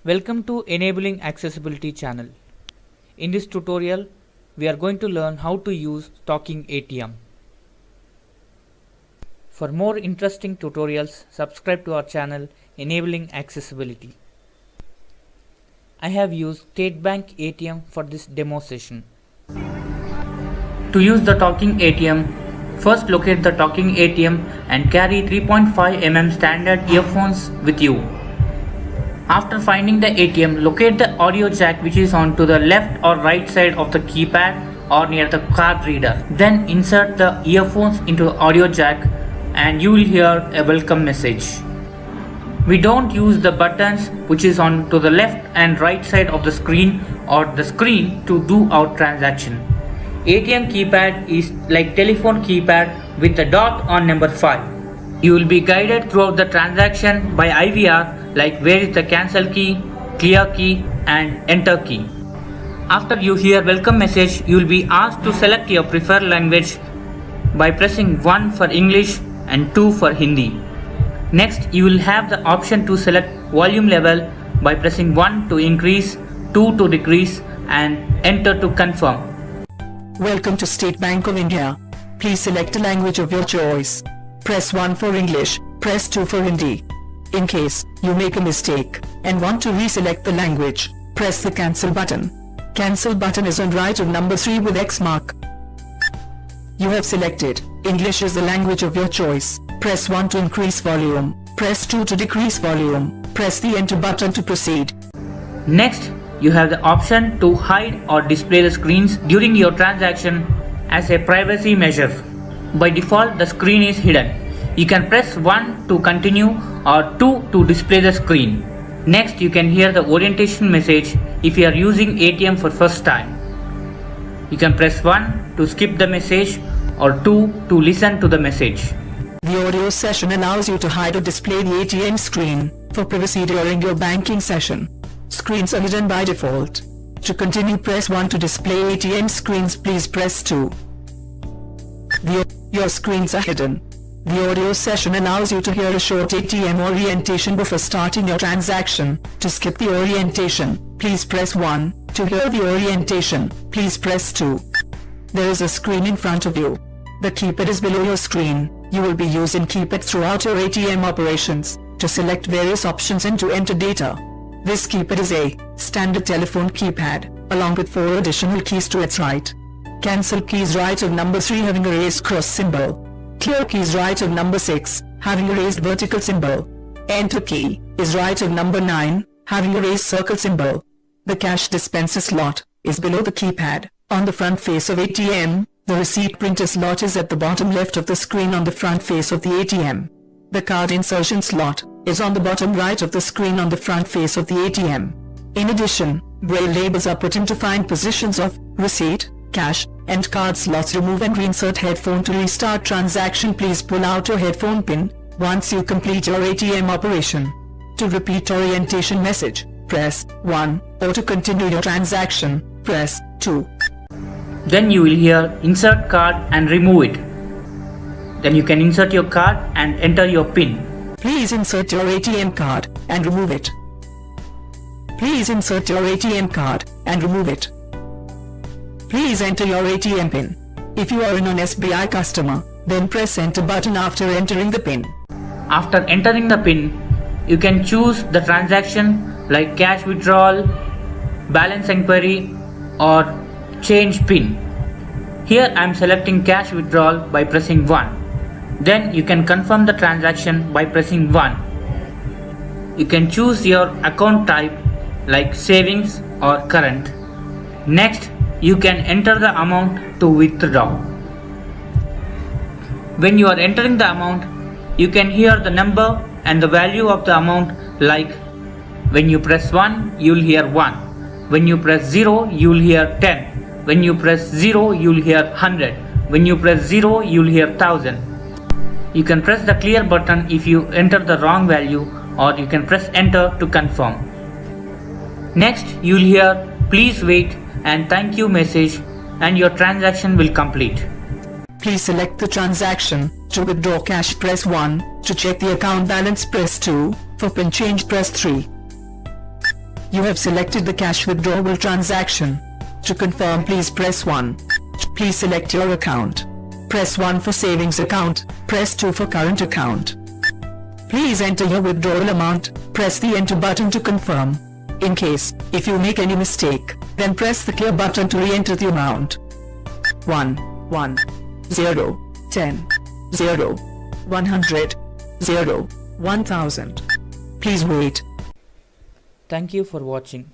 Welcome to Enabling Accessibility channel. In this tutorial, we are going to learn how to use Talking ATM. For more interesting tutorials, subscribe to our channel Enabling Accessibility. I have used State Bank ATM for this demo session. To use the Talking ATM, first locate the Talking ATM and carry 3.5 mm standard earphones with you. After finding the ATM, locate the audio jack which is on to the left or right side of the keypad or near the card reader. Then insert the earphones into the audio jack and you will hear a welcome message. We don't use the buttons which is on to the left and right side of the screen or the screen to do our transaction. ATM keypad is like telephone keypad with the dot on number 5. You will be guided throughout the transaction by IVR like where is the cancel key, clear key and enter key. After you hear welcome message, you will be asked to select your preferred language by pressing 1 for English and 2 for Hindi. Next, you will have the option to select volume level by pressing 1 to increase, 2 to decrease and enter to confirm. Welcome to State Bank of India. Please select a language of your choice. Press 1 for English, press 2 for Hindi. In case you make a mistake and want to reselect the language, press the cancel button. Cancel button is on right of number 3 with X mark. You have selected English is the language of your choice. Press 1 to increase volume, press 2 to decrease volume, press the enter button to proceed. Next, you have the option to hide or display the screens during your transaction as a privacy measure. By default, the screen is hidden. You can press 1 to continue or 2 to display the screen. Next, you can hear the orientation message if you are using ATM for first time. You can press 1 to skip the message or 2 to listen to the message. The audio session allows you to hide or display the ATM screen for privacy during your banking session. Screens are hidden by default. To continue, press 1 to display ATM screens, please press 2. Your screens are hidden. The audio session allows you to hear a short ATM orientation before starting your transaction. To skip the orientation, please press 1. To hear the orientation, please press 2. There is a screen in front of you. The keypad is below your screen. You will be using keypad throughout your ATM operations to select various options and to enter data. This keypad is a standard telephone keypad, along with 4 additional keys to its right. Cancel key is right of number 3 having a raised cross symbol. Clear key is right of number 6, having a raised vertical symbol. Enter key is right of number 9, having a raised circle symbol. The cash dispenser slot is below the keypad. On the front face of ATM, the receipt printer slot is at the bottom left of the screen on the front face of the ATM. The card insertion slot is on the bottom right of the screen on the front face of the ATM. In addition, braille labels are put in to find positions of receipt, cash, and card slots. Remove and reinsert headphone to restart transaction. Please pull out your headphone pin once you complete your ATM operation. To repeat orientation message, press 1, or to continue your transaction, press 2. Then you will hear insert card and remove it. Then you can insert your card and enter your PIN. Please insert your ATM card and remove it. Please insert your ATM card and remove it. Please enter your ATM PIN. If you are a non-SBI customer, then press enter button after entering the PIN. After entering the PIN, you can choose the transaction like cash withdrawal, balance inquiry or change PIN. Here I am selecting cash withdrawal by pressing 1. Then you can confirm the transaction by pressing 1. You can choose your account type like savings or current. Next, you can enter the amount to withdraw. When you are entering the amount, you can hear the number and the value of the amount like when you press 1, you will hear 1. When you press 0, you will hear 10. When you press 0, you will hear 100. When you press 0, you will hear 1000. You can press the clear button if you enter the wrong value, or you can press enter to confirm. Next, you will hear please wait and thank you message and your transaction will complete. Please select the transaction. To withdraw cash, press 1. To check the account balance, press 2. For PIN change, press 3. You have selected the cash withdrawal transaction. To confirm, please press 1. Please select your account. Press 1 for savings account, press 2 for current account. Please enter your withdrawal amount, press the enter button to confirm. In case, if you make any mistake, then press the clear button to re-enter the amount. 1, 1, 0, 10, 0, 100, 0, 1000. Please wait. Thank you for watching.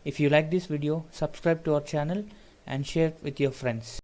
If you like this video, subscribe to our channel and share it with your friends.